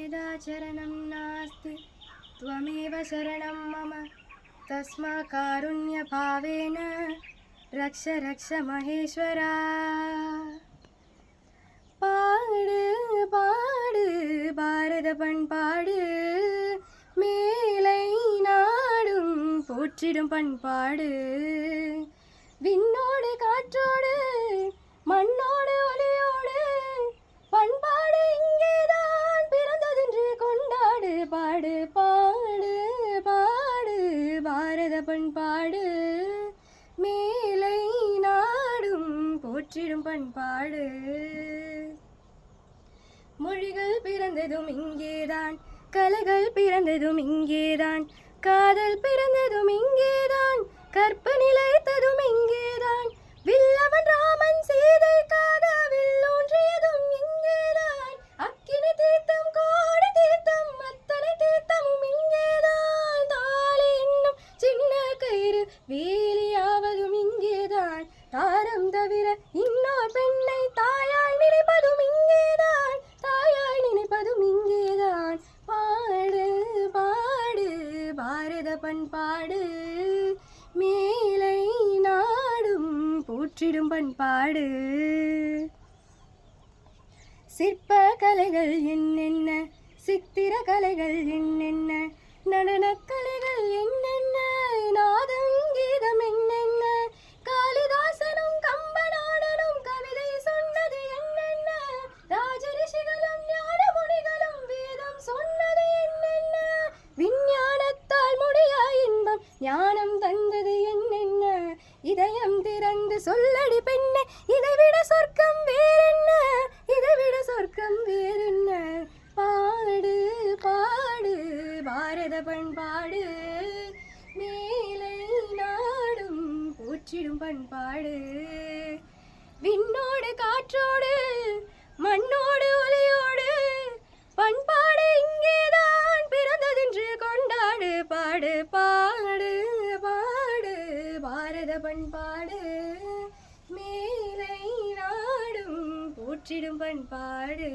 अन्यदा चरणं नास्ति त्वमेव शरणं मम तस्मात् कारुण्यभावेन रक्ष रक्ष महेश्वरा பாடு பாடு பாரத பண்பாடு மேலை நாடும் போற்றிடும் பண்பாடு விண்ணோடு காற்றோடு மண்ணோடு ஒளியோடு பண்பாடு இங்கேதான் பிறந்ததென்று கொண்டாடு பாடு பாடு பாடு பாரத பண்பாடு மேலை நாடும் போற்றிடும் பண்பாடு மொழிகள் பிறந்ததும் இங்கேதான் கலைகள் பிறந்ததும் இங்கேதான் காதல் பிறந்ததும் இங்கேதான் கற்பு நிலைத்ததும் இங்கேதான் வில்லவன் ராமன் சீதைக்காக வில்லூன்றியதும் இங்கேதான் அக்கினி தீர்த்தம் கோடி தீர்த்தம் அத்தனை தீர்த்தமும் இங்கேதான் தாலி என்னும் சின்ன கயிறு வேலியாவதும் இங்கேதான் தாரம் தவிர இன்னொரு பெண்ணை தாயாய் நினைப்பதும் இங்கேதான் தாயாய் நினைப்பதும் இங்கேதான் பாடு பாடு பாரத பண்பாடு மேலை நாடும் போற்றிடும் பண்பாடு சிற்ப கலைகள் என்னென்ன சித்திர கலைகள் என்னென்ன நடனக் கலைகள் என்னென்ன நாதம் கீதம் என்னென்ன காளிதாசனும் கம்பநாடனும் கவிதை சொன்னது என்னென்ன ராஜரிஷிகளும் ஞான முனிகளும் வேதம் சொன்னது என்னென்ன விஞ்ஞானத்தால் முடியா இன்பம் ஞானம் தந்தது என்னென்ன இதயம் திறந்து சொல்லடி பெண்ணே இதைவிட சொர்க்கம் வேறென்ன இதைவிட சொர்க்கம் வேறென்ன பாடு பாடு பாரத பண்பாடு மேலை நாடும் போற்றிடும் பண்பாடு விண்ணோடு காற்றோடு மண்ணோடு ஒலியோடு பண்பாடு இங்கேதான் பிறந்ததென்று கொண்டாடு பாடு பாடு பாடு பாரத பண்பாடு மேலை நாடும் போற்றிடும் பண்பாடு